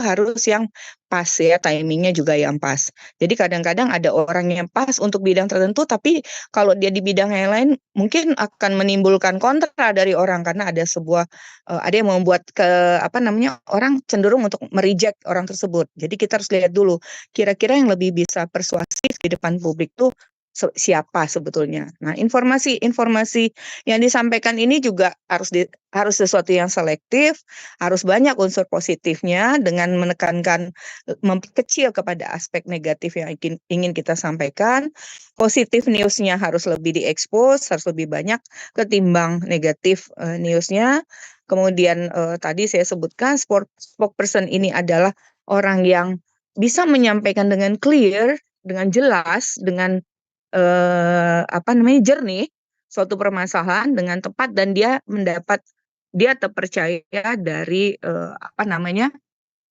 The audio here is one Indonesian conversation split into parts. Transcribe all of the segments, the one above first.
harus yang pas ya, timingnya juga yang pas. Jadi kadang-kadang ada orang yang pas untuk bidang tertentu, tapi kalau dia di bidang yang lain mungkin akan menimbulkan kontra dari orang karena ada yang membuat apa namanya, orang cenderung untuk mereject orang tersebut. Jadi kita harus lihat dulu kira-kira yang lebih bisa persuasif di depan publik tuh siapa sebetulnya. Nah, informasi-informasi yang disampaikan ini juga harus sesuatu yang selektif, harus banyak unsur positifnya dengan menekankan memperkecil kepada aspek negatif yang ingin kita sampaikan. Positif newsnya harus lebih diekspos, harus lebih banyak ketimbang negatif newsnya. Kemudian tadi saya sebutkan spokesperson ini adalah orang yang bisa menyampaikan dengan clear, dengan jelas, dengan apa namanya, jernih suatu permasalahan dengan tepat dan dia terpercaya dari apa namanya,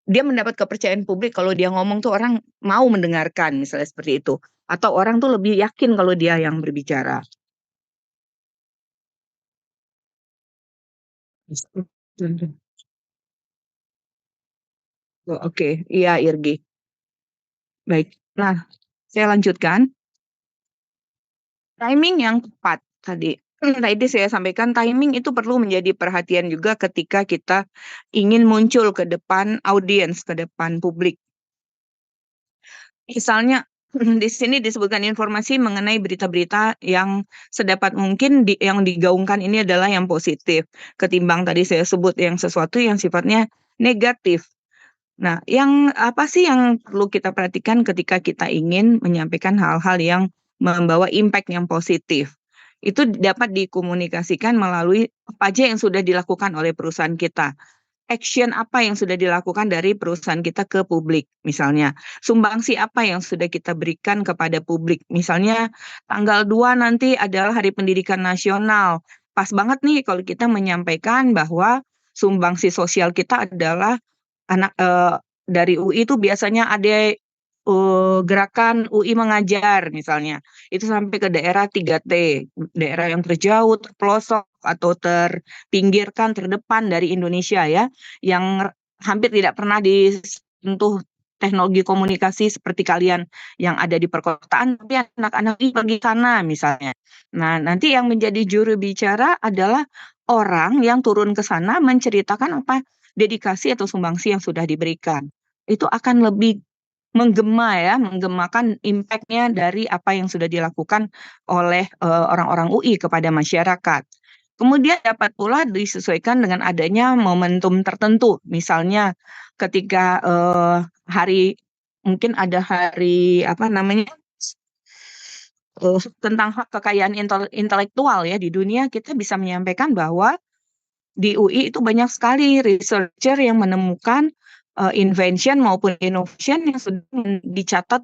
dia mendapat kepercayaan publik kalau dia ngomong tuh orang mau mendengarkan misalnya seperti itu, atau orang tuh lebih yakin kalau dia yang berbicara. Oh, oke, iya Irgi. Baik. Nah, saya lanjutkan. Timing yang tepat tadi. Tadi saya sampaikan timing itu perlu menjadi perhatian juga ketika kita ingin muncul ke depan audiens, ke depan publik. Misalnya di sini disebutkan informasi mengenai berita-berita yang sedapat mungkin yang digaungkan ini adalah yang positif, ketimbang tadi saya sebut yang sesuatu yang sifatnya negatif. Nah, yang apa sih yang perlu kita perhatikan ketika kita ingin menyampaikan hal-hal yang membawa impact yang positif? Itu dapat dikomunikasikan melalui apa aja yang sudah dilakukan oleh perusahaan kita. Action apa yang sudah dilakukan dari perusahaan kita ke publik, misalnya. Sumbangsi apa yang sudah kita berikan kepada publik. Misalnya tanggal 2 nanti adalah Hari Pendidikan Nasional. Pas banget nih kalau kita menyampaikan bahwa sumbangsi sosial kita adalah dari UI itu biasanya ada gerakan UI mengajar misalnya. Itu sampai ke daerah 3T, daerah yang terjauh, terpelosok atau terpinggirkan, terdepan dari Indonesia ya, yang hampir tidak pernah disentuh teknologi komunikasi seperti kalian yang ada di perkotaan, tapi anak-anak ini pergi sana misalnya. Nah, nanti yang menjadi juru bicara adalah orang yang turun ke sana menceritakan apa dedikasi atau sumbangsi yang sudah diberikan. Itu akan lebih menggemakan impact-nya dari apa yang sudah dilakukan oleh orang-orang UI kepada masyarakat. Kemudian dapat pula disesuaikan dengan adanya momentum tertentu, misalnya ketika mungkin ada hari apa namanya tentang hak kekayaan intelektual ya di dunia, kita bisa menyampaikan bahwa di UI itu banyak sekali researcher yang menemukan invention maupun innovation yang sudah dicatat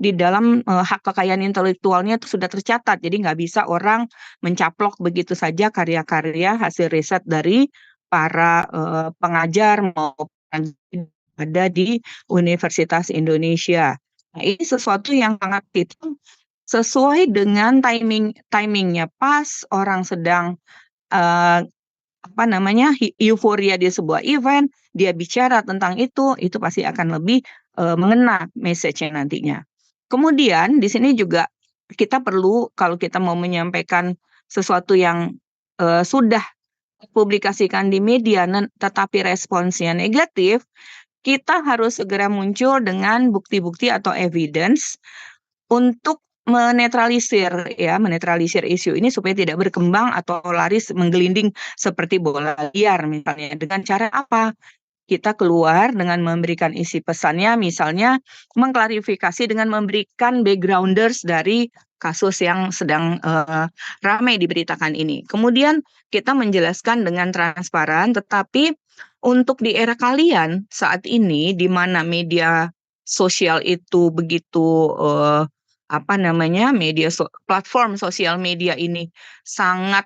di dalam hak kekayaan intelektualnya itu sudah tercatat. Jadi nggak bisa orang mencaplok begitu saja karya-karya hasil riset dari para pengajar maupun yang ada di Universitas Indonesia. Nah, ini sesuatu yang sangat itu sesuai dengan timingnya pas orang sedang eh, apa namanya euforia di sebuah event, dia bicara tentang itu pasti akan lebih mengena message-nya nantinya. Kemudian di sini juga kita perlu kalau kita mau menyampaikan sesuatu yang sudah publikasikan di media tetapi responsnya negatif, kita harus segera muncul dengan bukti-bukti atau evidence untuk menetralisir isu ini supaya tidak berkembang atau laris menggelinding seperti bola liar misalnya. Dengan cara apa? Kita keluar dengan memberikan isi pesannya, misalnya mengklarifikasi dengan memberikan backgrounders dari kasus yang sedang ramai diberitakan ini. Kemudian kita menjelaskan dengan transparan, tetapi untuk di era kalian saat ini, di mana media sosial itu begitu apa namanya platform sosial media ini sangat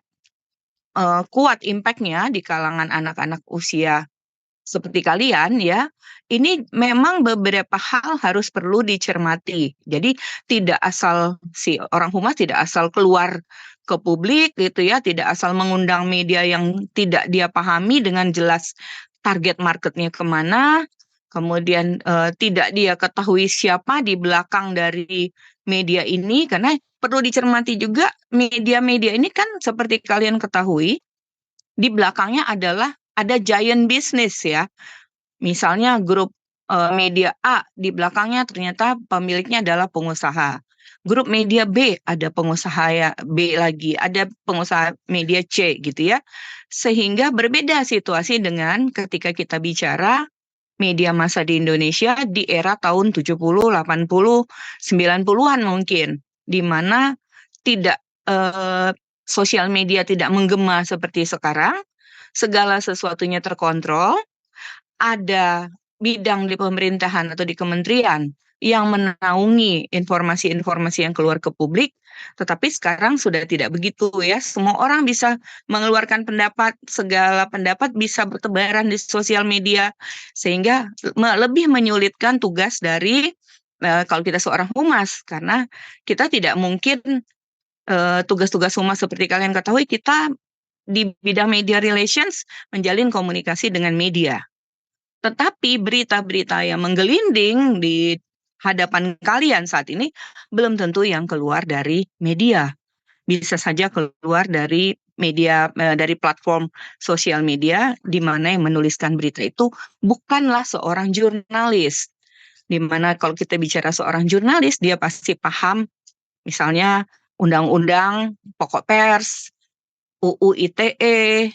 kuat impact-nya di kalangan anak-anak usia seperti kalian ya, ini memang beberapa hal harus perlu dicermati. Jadi tidak asal si orang humas tidak asal keluar ke publik gitu ya, tidak asal mengundang media yang tidak dia pahami dengan jelas target marketnya kemana, kemudian tidak dia ketahui siapa di belakang dari media ini, karena perlu dicermati juga media-media ini kan seperti kalian ketahui, di belakangnya adalah ada giant business ya. Misalnya grup media A di belakangnya ternyata pemiliknya adalah pengusaha. Grup media B ada pengusaha ya B lagi, ada pengusaha media C gitu ya. Sehingga berbeda situasi dengan ketika kita bicara media massa di Indonesia di era tahun 70, 80, 90-an mungkin, di mana tidak sosial media tidak menggema seperti sekarang, segala sesuatunya terkontrol, ada bidang di pemerintahan atau di kementerian yang menaungi informasi-informasi yang keluar ke publik, tetapi sekarang sudah tidak begitu ya. Semua orang bisa mengeluarkan pendapat, segala pendapat bisa bertebaran di sosial media, sehingga lebih menyulitkan tugas dari kalau kita seorang humas, karena kita tidak mungkin tugas-tugas humas seperti kalian ketahui, kita di bidang media relations menjalin komunikasi dengan media. Tetapi berita-berita yang menggelinding di hadapan kalian saat ini belum tentu yang keluar dari media. Bisa saja keluar dari media, dari platform sosial media, di mana yang menuliskan berita itu bukanlah seorang jurnalis. Di mana kalau kita bicara seorang jurnalis, dia pasti paham misalnya undang-undang pokok pers, UU ITE,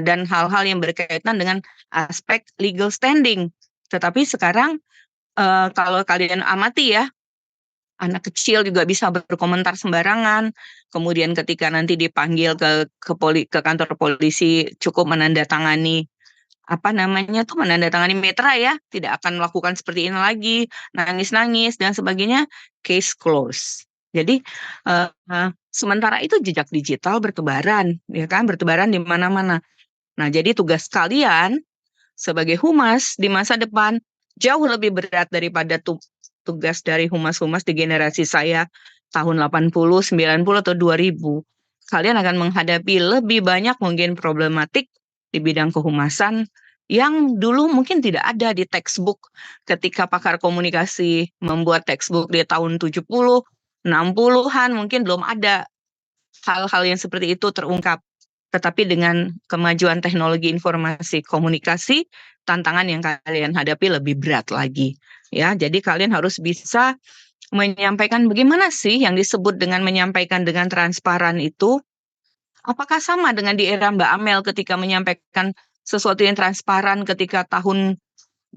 dan hal-hal yang berkaitan dengan aspek legal standing. Tetapi sekarang kalau kalian amati ya, anak kecil juga bisa berkomentar sembarangan. Kemudian ketika nanti dipanggil ke kantor polisi, cukup menandatangani apa namanya tuh, menandatangani metra ya, tidak akan melakukan seperti ini lagi, nangis-nangis dan sebagainya, case close. Jadi sementara itu jejak digital bertebaran, ya kan, bertebaran di mana-mana. Nah, jadi tugas kalian sebagai humas di masa depan jauh lebih berat daripada tugas dari humas-humas di generasi saya tahun 80, 90 atau 2000. Kalian akan menghadapi lebih banyak mungkin problematik di bidang kehumasan yang dulu mungkin tidak ada di textbook ketika pakar komunikasi membuat textbook di tahun 70, 60-an mungkin belum ada hal-hal yang seperti itu terungkap. Tetapi dengan kemajuan teknologi informasi komunikasi, tantangan yang kalian hadapi lebih berat lagi. Ya, jadi kalian harus bisa menyampaikan bagaimana sih yang disebut dengan menyampaikan dengan transparan itu. Apakah sama dengan di era Mbak Amel ketika menyampaikan sesuatu yang transparan ketika tahun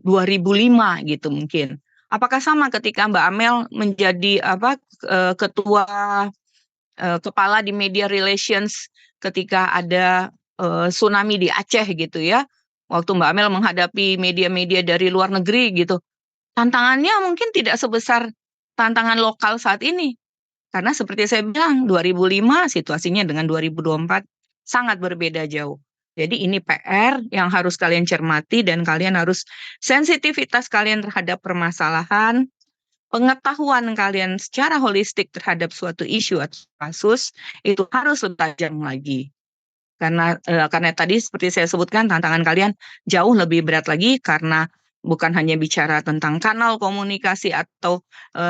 2005 gitu mungkin. Apakah sama ketika Mbak Amel menjadi ketua kepala di media relations ketika ada tsunami di Aceh gitu ya. Waktu Mbak Amel menghadapi media-media dari luar negeri gitu. Tantangannya mungkin tidak sebesar tantangan lokal saat ini. Karena seperti saya bilang, 2005 situasinya dengan 2024 sangat berbeda jauh. Jadi ini PR yang harus kalian cermati dan kalian harus sensitivitas kalian terhadap permasalahan, pengetahuan kalian secara holistik terhadap suatu isu atau kasus itu harus lebih tajam lagi. Karena tadi seperti saya sebutkan tantangan kalian jauh lebih berat lagi karena bukan hanya bicara tentang kanal komunikasi atau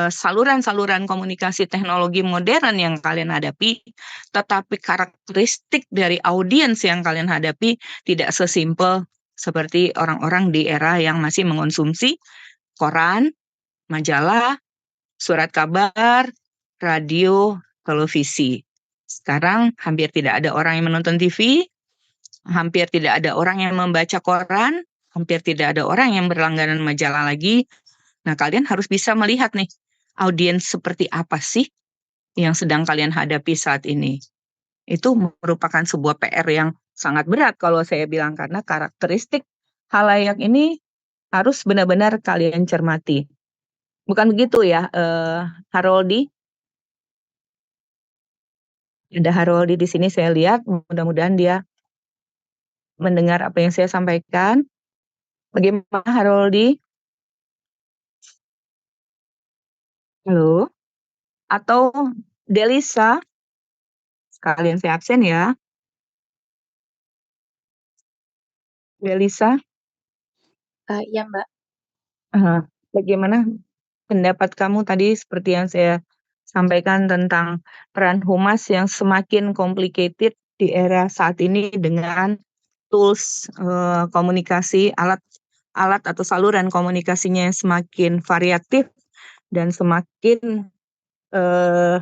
saluran-saluran komunikasi teknologi modern yang kalian hadapi, tetapi karakteristik dari audiens yang kalian hadapi tidak sesimpel seperti orang-orang di era yang masih mengonsumsi koran, majalah, surat kabar, radio, televisi. Sekarang hampir tidak ada orang yang menonton TV, hampir tidak ada orang yang membaca koran, hampir tidak ada orang yang berlangganan majalah lagi. Nah, kalian harus bisa melihat nih, audiens seperti apa sih yang sedang kalian hadapi saat ini. Itu merupakan sebuah PR yang sangat berat kalau saya bilang, karena karakteristik halayak ini harus benar-benar kalian cermati. Bukan begitu ya, Haroldi? Ada Haroldi di sini saya lihat, mudah-mudahan dia mendengar apa yang saya sampaikan. Bagaimana Haroldi? Halo? Atau Delisa? Sekalian saya absen ya. Delisa? Iya, Mbak. Bagaimana pendapat kamu tadi seperti yang saya sampaikan tentang peran humas yang semakin complicated di era saat ini dengan tools komunikasi, alat atau saluran komunikasinya yang semakin variatif dan semakin eh,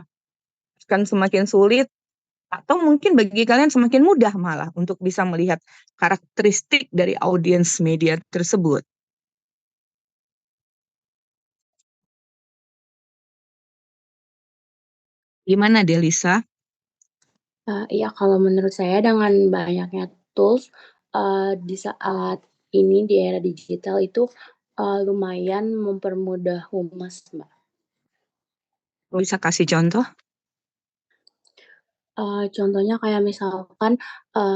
akan semakin sulit atau mungkin bagi kalian semakin mudah malah untuk bisa melihat karakteristik dari audiens media tersebut. Gimana Delisa? Iya, kalau menurut saya dengan banyaknya tools di saat ini di era digital itu lumayan mempermudah humas, Mbak. Bisa kasih contoh? Contohnya kayak misalkan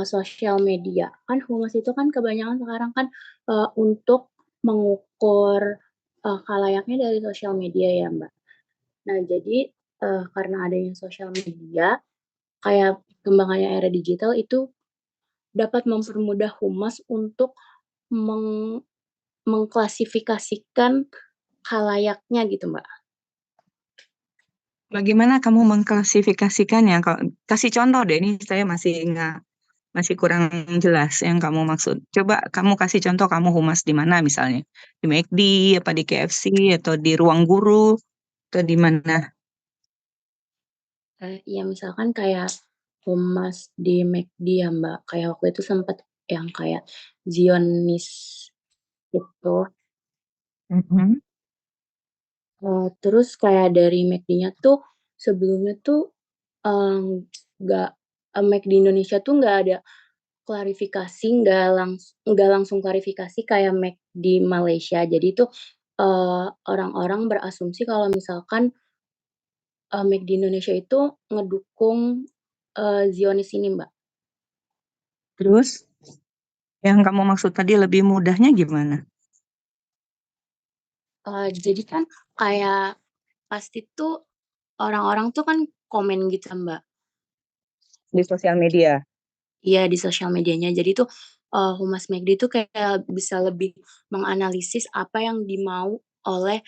sosial media. Kan humas itu kan kebanyakan sekarang kan untuk mengukur khalayaknya dari sosial media ya, Mbak. Nah, jadi karena adanya sosial media, kayak kembangannya era digital itu dapat mempermudah humas untuk meng mengklasifikasikan khalayaknya gitu, Mbak. Bagaimana kamu mengklasifikasikannya? Kasih contoh deh, ini saya masih kurang jelas yang kamu maksud. Coba kamu kasih contoh kamu humas di mana misalnya? Di McD, apa di KFC, atau di ruang guru, atau di mana? Ya misalkan kayak humas di McD ya, Mbak, kayak waktu itu sempet yang kayak Zionis itu, Mhm. terus kayak dari McD-nya tuh sebelumnya tuh, nggak McD Indonesia tuh nggak ada klarifikasi, nggak langsung klarifikasi kayak McD Malaysia. Jadi tuh, orang-orang berasumsi kalau misalkan McD Indonesia itu ngedukung, Zionis ini, Mbak. Terus yang kamu maksud tadi lebih mudahnya gimana? Jadi kan kayak pasti tuh orang-orang tuh kan komen gitu ya, Mbak, Di sosial media. iya di sosial medianya. Jadi tuh, Humas McD tuh kayak bisa lebih menganalisis apa yang dimau oleh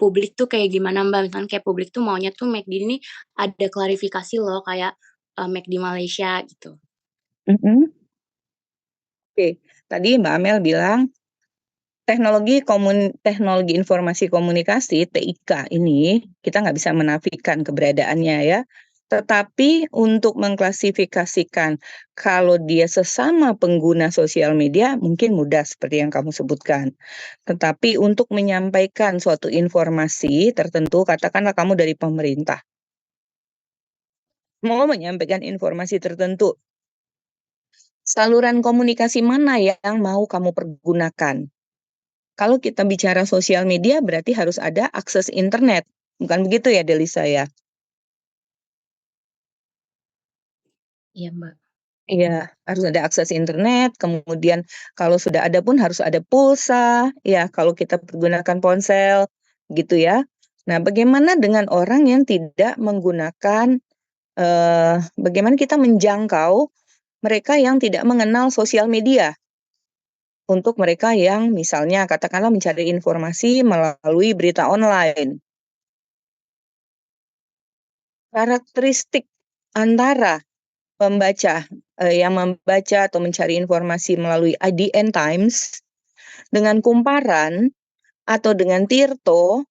publik tuh kayak gimana, Mbak. Misalkan kayak publik tuh maunya tuh McD ini ada klarifikasi loh kayak, McD Malaysia gitu. Mhm. Oke, tadi Mbak Amel bilang teknologi informasi komunikasi (TIK) ini kita nggak bisa menafikan keberadaannya ya. Tetapi untuk mengklasifikasikan kalau dia sesama pengguna sosial media mungkin mudah seperti yang kamu sebutkan. Tetapi untuk menyampaikan suatu informasi tertentu, katakanlah kamu dari pemerintah, mau menyampaikan informasi tertentu, saluran komunikasi mana yang mau kamu pergunakan? Kalau kita bicara sosial media berarti harus ada akses internet. Bukan begitu ya, Delisa ya? Iya, Mbak. Iya, harus ada akses internet, kemudian kalau sudah ada pun harus ada pulsa, ya kalau kita menggunakan ponsel, gitu ya. Nah, bagaimana dengan orang yang tidak menggunakan, bagaimana kita menjangkau mereka yang tidak mengenal sosial media? Untuk mereka yang misalnya katakanlah mencari informasi melalui berita online. Karakteristik antara pembaca, yang membaca atau mencari informasi melalui IDN Times dengan Kumparan atau dengan Tirto,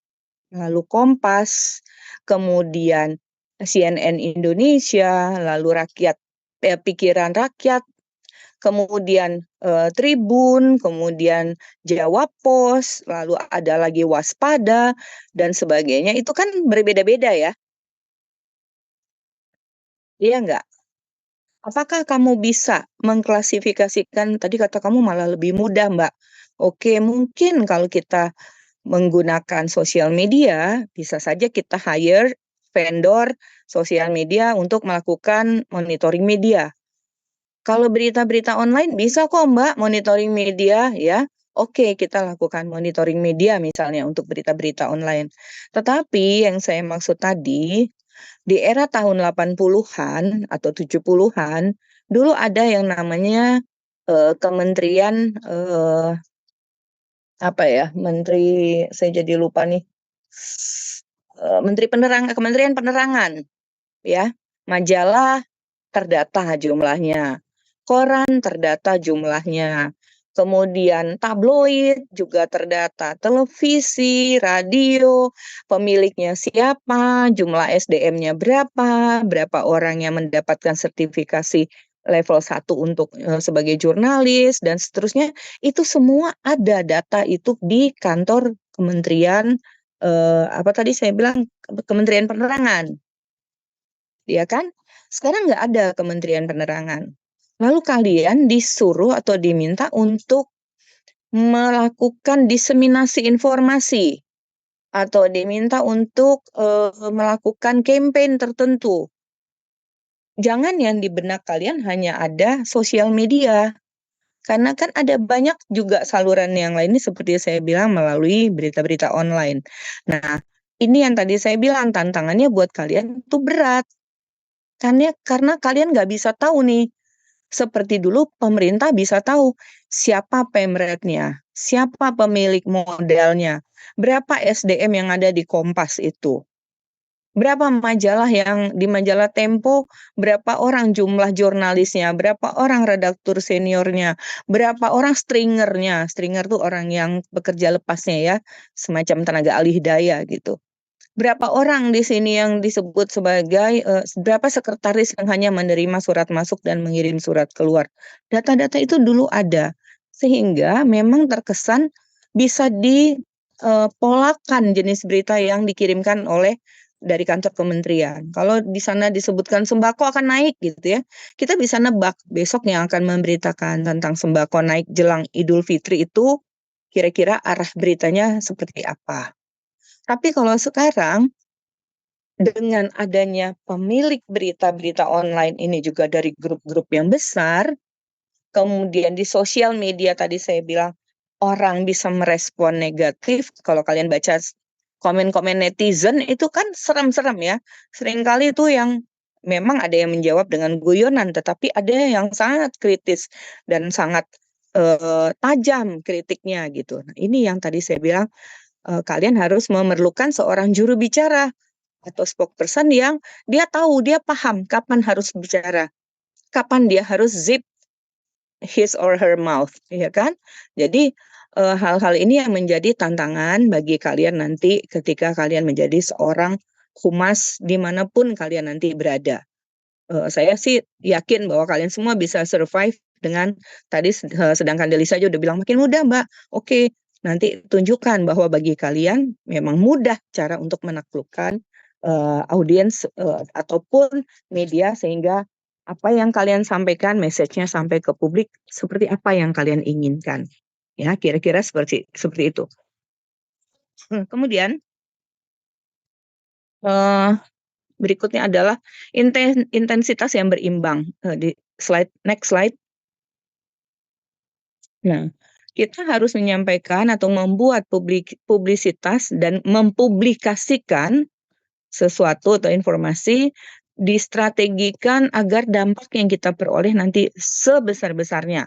lalu Kompas, kemudian CNN Indonesia, lalu Pikiran Rakyat, kemudian Tribun, kemudian Jawa Pos, lalu ada lagi Waspada dan sebagainya. Itu kan berbeda-beda ya, iya nggak? Apakah kamu bisa mengklasifikasikan, tadi kata kamu malah lebih mudah, Mbak. Oke, mungkin kalau kita menggunakan sosial media, bisa saja kita hire vendor sosial media untuk melakukan monitoring media. Kalau berita-berita online bisa kok Mbak monitoring media ya. Oke, kita lakukan monitoring media misalnya untuk berita-berita online. Tetapi yang saya maksud tadi, di era tahun 80-an atau 70-an, dulu ada yang namanya Kementerian apa ya, menteri, saya jadi lupa nih, Kementerian Penerangan, ya, majalah terdata jumlahnya, koran terdata jumlahnya, kemudian tabloid juga terdata, televisi, radio, pemiliknya siapa, jumlah SDM-nya berapa orang yang mendapatkan sertifikasi level 1 untuk sebagai jurnalis dan seterusnya, itu semua ada data itu di kantor Kementerian apa tadi saya bilang, Kementerian Penerangan, ya kan? Sekarang nggak ada Kementerian Penerangan. Lalu kalian disuruh atau diminta untuk melakukan diseminasi informasi atau diminta untuk melakukan campaign tertentu. Jangan yang di benak kalian hanya ada sosial media, karena kan ada banyak juga saluran yang lainnya seperti saya bilang melalui berita-berita online. Nah, ini yang tadi saya bilang tantangannya buat kalian itu berat. Karena kalian nggak bisa tahu nih, seperti dulu pemerintah bisa tahu siapa pemretnya, siapa pemilik modalnya, berapa SDM yang ada di Kompas itu, berapa majalah yang di majalah Tempo, berapa orang jumlah jurnalisnya, berapa orang redaktur seniornya, berapa orang stringernya. Stringer tuh orang yang bekerja lepasnya ya, semacam tenaga alih daya gitu. Berapa orang di sini yang disebut sebagai berapa sekretaris yang hanya menerima surat masuk dan mengirim surat keluar. Data-data itu dulu ada. Sehingga memang terkesan bisa dipolakan jenis berita yang dikirimkan oleh dari kantor kementerian. Kalau di sana disebutkan sembako akan naik gitu ya, kita bisa nebak besok yang akan memberitakan tentang sembako naik jelang Idul Fitri itu kira-kira arah beritanya seperti apa. Tapi kalau sekarang dengan adanya pemilik berita-berita online ini juga dari grup-grup yang besar, kemudian di sosial media tadi saya bilang orang bisa merespon negatif. Kalau kalian baca komen-komen netizen itu kan serem-serem ya. Seringkali itu yang memang ada yang menjawab dengan guyonan, tetapi ada yang sangat kritis dan sangat tajam kritiknya gitu. Nah, ini yang tadi saya bilang kalian harus memerlukan seorang juru bicara atau spokesperson yang dia tahu, dia paham kapan harus bicara, kapan dia harus zip his or her mouth, ya kan? Jadi hal-hal ini yang menjadi tantangan bagi kalian nanti ketika kalian menjadi seorang humas dimanapun kalian nanti berada. Saya sih yakin bahwa kalian semua bisa survive dengan tadi sedangkan Delisa aja udah bilang makin mudah Mbak. Oke, nanti tunjukkan bahwa bagi kalian memang mudah cara untuk menaklukkan audiens ataupun media sehingga apa yang kalian sampaikan, message-nya sampai ke publik seperti apa yang kalian inginkan. Ya, kira-kira seperti seperti itu. Kemudian berikutnya adalah intensitas yang berimbang. Di next slide. Nah, kita harus menyampaikan atau membuat publisitas dan mempublikasikan sesuatu atau informasi distrategikan agar dampak yang kita peroleh nanti sebesar-besarnya,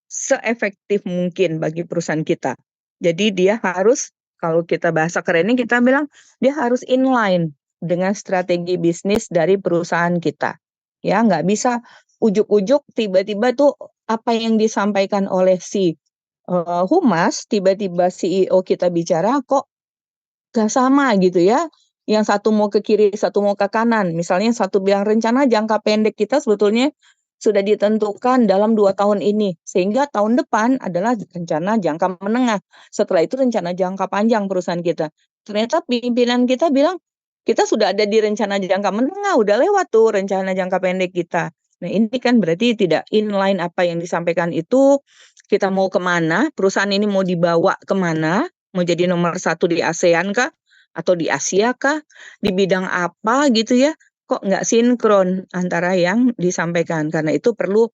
seefektif mungkin bagi perusahaan kita. Jadi dia harus, kalau kita bahasa kerennya kita bilang, dia harus inline dengan strategi bisnis dari perusahaan kita. Ya, nggak bisa ujuk-ujuk tiba-tiba tuh apa yang disampaikan oleh si humas, tiba-tiba CEO kita bicara kok gak sama gitu ya. Yang satu mau ke kiri, satu mau ke kanan. Misalnya satu bilang rencana jangka pendek kita sebetulnya sudah ditentukan dalam 2 tahun ini. Sehingga tahun depan adalah rencana jangka menengah. Setelah itu rencana jangka panjang perusahaan kita. Ternyata pimpinan kita bilang, kita sudah ada di rencana jangka menengah, udah lewat tuh rencana jangka pendek kita. Nah ini kan berarti tidak inline apa yang disampaikan itu, kita mau kemana, perusahaan ini mau dibawa kemana, mau jadi nomor 1 di ASEAN kah? Atau di Asia kah? Di bidang apa gitu ya? Kok nggak sinkron antara yang disampaikan? Karena itu perlu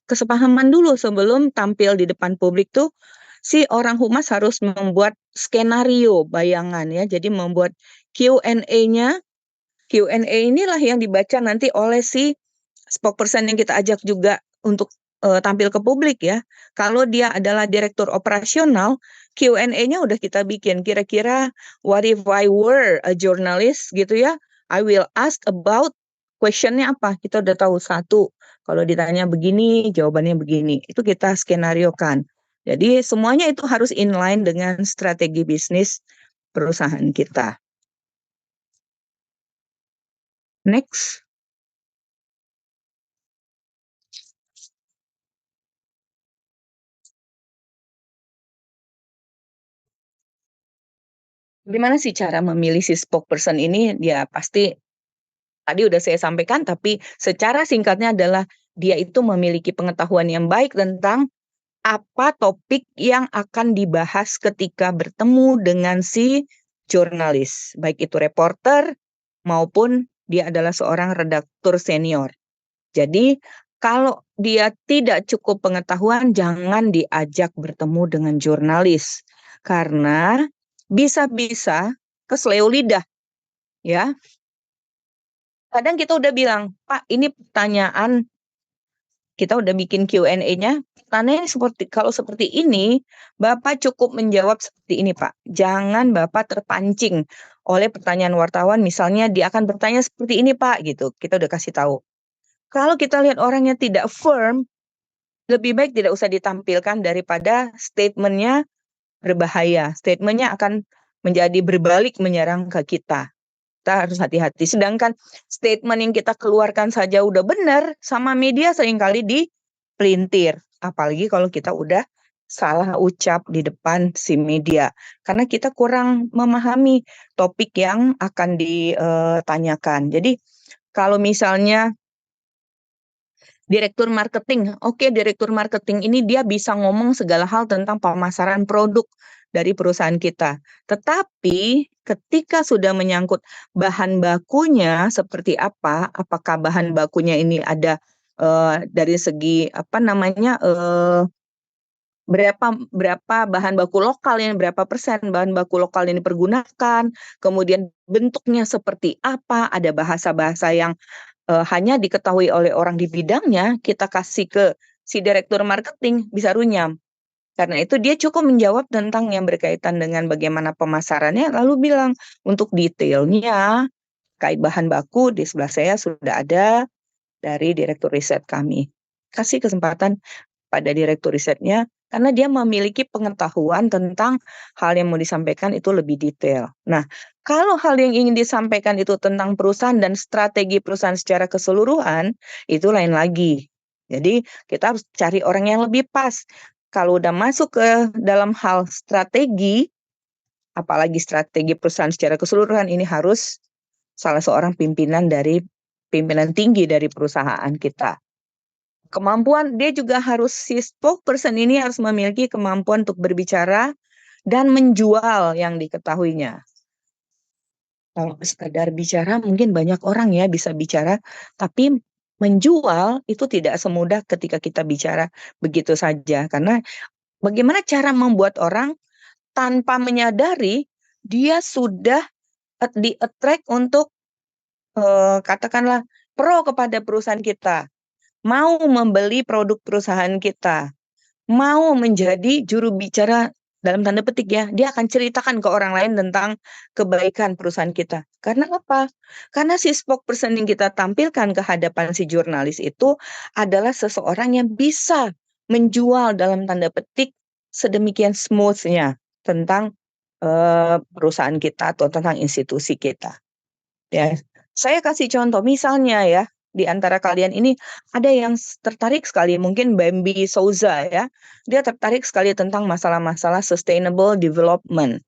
kesepahaman dulu sebelum tampil di depan publik tuh si orang humas harus membuat skenario bayangan ya. Jadi membuat Q&A-nya. Q&A inilah yang dibaca nanti oleh si spokesperson yang kita ajak juga untuk tampil ke publik ya. Kalau dia adalah direktur operasional, Q&A-nya udah kita bikin. Kira-kira what if I were a journalist gitu ya? I will ask about questionnya apa? Kita udah tahu satu. Kalau ditanya begini, jawabannya begini. Itu kita skenariokan. Jadi semuanya itu harus inline dengan strategi bisnis perusahaan kita. Next. Gimana sih cara memilih si spokesperson ini? Dia pasti tadi udah saya sampaikan, tapi secara singkatnya adalah dia itu memiliki pengetahuan yang baik tentang apa topik yang akan dibahas ketika bertemu dengan si jurnalis, baik itu reporter maupun dia adalah seorang redaktur senior. Jadi kalau dia tidak cukup pengetahuan, jangan diajak bertemu dengan jurnalis karena bisa-bisa kesleo lidah ya. Kadang kita udah bilang, Pak, ini pertanyaan kita udah bikin Q&A-nya. Pertanyaannya kalau seperti ini, Bapak cukup menjawab seperti ini, Pak. Jangan Bapak terpancing oleh pertanyaan wartawan, misalnya dia akan bertanya seperti ini, Pak, gitu. Kita udah kasih tahu. Kalau kita lihat orangnya tidak firm, lebih baik tidak usah ditampilkan daripada statement-nya berbahaya. Statement-nya akan menjadi berbalik menyerang ke kita. Kita harus hati-hati. Sedangkan statement yang kita keluarkan saja udah benar, sama media seringkali dipelintir. Apalagi kalau kita udah salah ucap di depan si media. Karena kita kurang memahami topik yang akan ditanyakan. Jadi kalau misalnya direktur marketing, oke, direktur marketing ini dia bisa ngomong segala hal tentang pemasaran produk dari perusahaan kita. Tetapi ketika sudah menyangkut bahan bakunya seperti apa, apakah bahan bakunya ini ada dari segi apa namanya berapa berapa bahan baku lokal yang berapa persen bahan baku lokal yang dipergunakan, kemudian bentuknya seperti apa, ada bahasa-bahasa yang hanya diketahui oleh orang di bidangnya, kita kasih ke si direktur marketing, bisa runyam. Karena itu dia cukup menjawab tentang yang berkaitan dengan bagaimana pemasarannya, lalu bilang, untuk detailnya, kait bahan baku di sebelah saya sudah ada dari direktur riset kami. Kasih kesempatan pada direktur risetnya, karena dia memiliki pengetahuan tentang hal yang mau disampaikan itu lebih detail. Nah, kalau hal yang ingin disampaikan itu tentang perusahaan dan strategi perusahaan secara keseluruhan, itu lain lagi. Jadi kita harus cari orang yang lebih pas. Kalau udah masuk ke dalam hal strategi, apalagi strategi perusahaan secara keseluruhan, ini harus salah seorang pimpinan tinggi dari perusahaan kita. Kemampuan dia juga harus, si spokesperson ini harus memiliki kemampuan untuk berbicara dan menjual yang diketahuinya. Kalau sekadar bicara mungkin banyak orang ya bisa bicara, tapi menjual itu tidak semudah ketika kita bicara begitu saja. Karena bagaimana cara membuat orang tanpa menyadari dia sudah di-attract untuk katakanlah pro kepada perusahaan kita, mau membeli produk perusahaan kita, mau menjadi juru bicara dalam tanda petik ya, dia akan ceritakan ke orang lain tentang kebaikan perusahaan kita. Karena apa? Karena si spokesperson yang kita tampilkan ke hadapan si jurnalis itu adalah seseorang yang bisa menjual dalam tanda petik sedemikian smoothnya tentang perusahaan kita atau tentang institusi kita. Ya, saya kasih contoh misalnya ya, di antara kalian ini ada yang tertarik sekali, mungkin Bambi Souza ya. Dia tertarik sekali tentang masalah-masalah sustainable development,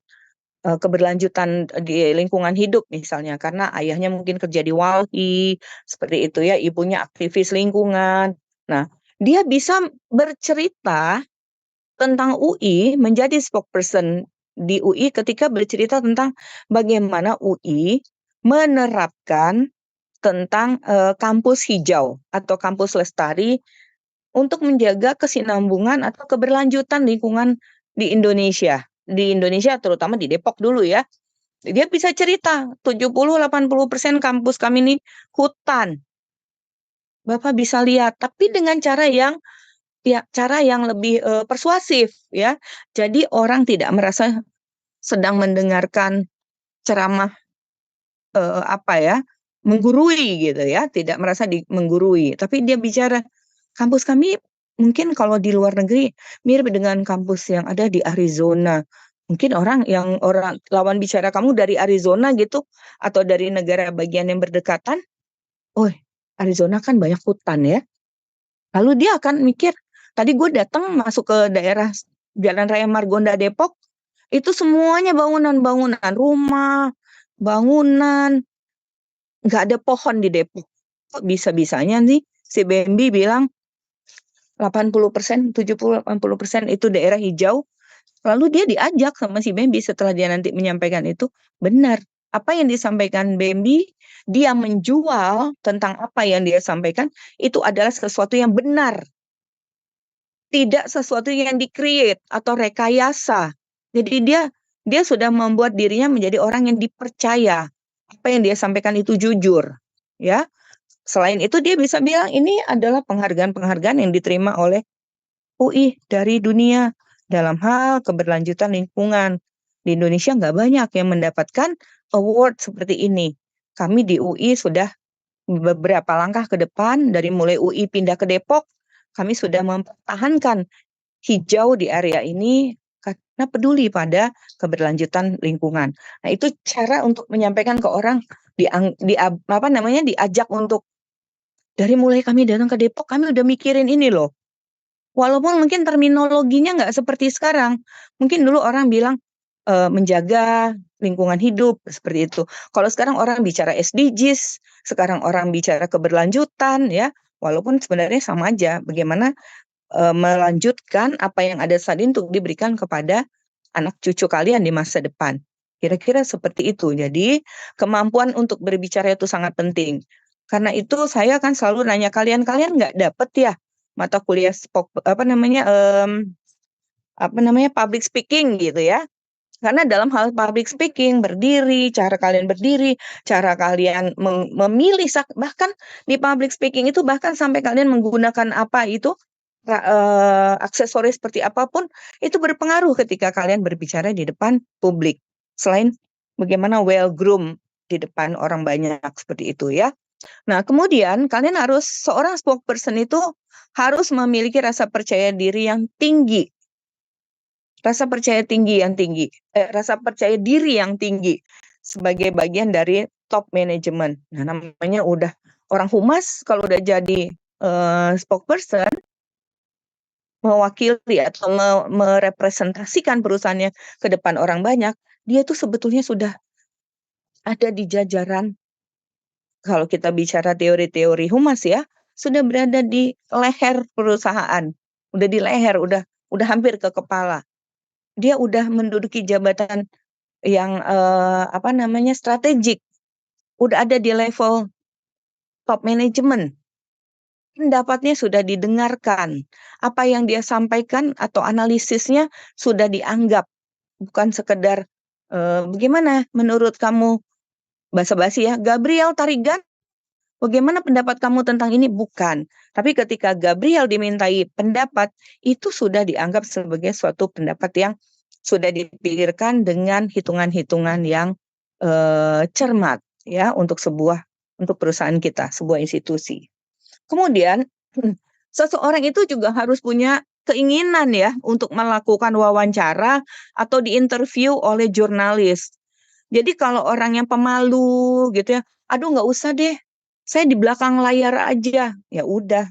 keberlanjutan di lingkungan hidup misalnya, karena ayahnya mungkin kerja di Walhi, seperti itu ya, ibunya aktivis lingkungan. Nah, dia bisa bercerita tentang UI, menjadi spokesperson di UI ketika bercerita tentang bagaimana UI menerapkan tentang kampus hijau atau kampus lestari untuk menjaga kesinambungan atau keberlanjutan lingkungan di Indonesia. Di Indonesia terutama di Depok dulu ya. Dia bisa cerita 70-80% kampus kami ini hutan. Bapak bisa lihat, tapi dengan cara yang ya cara yang lebih persuasif ya. Jadi orang tidak merasa sedang mendengarkan ceramah apa ya, menggurui gitu ya, tidak merasa menggurui, tapi dia bicara, "Kampus kami mungkin kalau di luar negeri mirip dengan kampus yang ada di Arizona." Mungkin orang lawan bicara kamu dari Arizona gitu, atau dari negara bagian yang berdekatan, "Oh, Arizona kan banyak hutan ya." Lalu dia akan mikir, "Tadi gue datang masuk ke daerah Jalan Raya Margonda Depok, itu semuanya bangunan-bangunan, rumah, bangunan, nggak ada pohon di Depok. Kok bisa-bisanya nih si Bambi bilang 80%, 70, 80% itu daerah hijau. Lalu dia diajak sama si Bambi setelah dia nanti menyampaikan itu, benar. Apa yang disampaikan Bambi, dia menjual tentang apa yang dia sampaikan, itu adalah sesuatu yang benar. Tidak sesuatu yang di-create atau rekayasa. Jadi dia sudah membuat dirinya menjadi orang yang dipercaya. Apa yang dia sampaikan itu jujur. Ya, selain itu dia bisa bilang ini adalah penghargaan-penghargaan yang diterima oleh UI dari dunia dalam hal keberlanjutan lingkungan. Di Indonesia nggak banyak yang mendapatkan award seperti ini. Kami di UI sudah beberapa langkah ke depan, dari mulai UI pindah ke Depok, kami sudah mempertahankan hijau di area ini karena peduli pada keberlanjutan lingkungan. Nah, itu cara untuk menyampaikan ke orang apa namanya, diajak untuk dari mulai kami datang ke Depok, kami udah mikirin ini loh. Walaupun mungkin terminologinya nggak seperti sekarang. Mungkin dulu orang bilang menjaga lingkungan hidup seperti itu. Kalau sekarang orang bicara SDGs, sekarang orang bicara keberlanjutan ya. Walaupun sebenarnya sama aja. Bagaimana melanjutkan apa yang ada saat ini untuk diberikan kepada anak cucu kalian di masa depan. Kira-kira seperti itu. Jadi kemampuan untuk berbicara itu sangat penting. Karena itu saya kan selalu nanya kalian nggak dapet ya mata kuliah apa namanya public speaking gitu ya. Karena dalam hal public speaking, berdiri, cara kalian berdiri, cara kalian memilih, bahkan di public speaking itu bahkan sampai kalian menggunakan apa itu, aksesoris seperti apapun, itu berpengaruh ketika kalian berbicara di depan publik. Selain bagaimana well groom di depan orang banyak seperti itu ya. Nah, kemudian kalian seorang spokesperson itu harus memiliki rasa percaya diri yang tinggi. Rasa percaya diri yang tinggi sebagai bagian dari top management. Nah, namanya udah orang humas kalau udah jadi spokesperson, mewakili atau merepresentasikan perusahaannya ke depan orang banyak, dia tuh sebetulnya sudah ada di jajaran, kalau kita bicara teori-teori humas ya, sudah berada di leher perusahaan, udah di leher, udah hampir ke kepala. Dia udah menduduki jabatan yang apa namanya, strategik, udah ada di level top management. Pendapatnya sudah didengarkan, apa yang dia sampaikan atau analisisnya sudah dianggap, bukan sekedar bagaimana menurut kamu, basa-basi ya, Gabriel Tarigan, bagaimana pendapat kamu tentang ini? Bukan. Tapi ketika Gabriel dimintai pendapat, itu sudah dianggap sebagai suatu pendapat yang sudah dipikirkan dengan hitungan-hitungan yang cermat ya untuk perusahaan kita, sebuah institusi. Kemudian seseorang itu juga harus punya keinginan ya untuk melakukan wawancara atau diinterview oleh jurnalis. Jadi kalau orang yang pemalu gitu ya, aduh nggak usah deh, saya di belakang layar aja. Ya udah,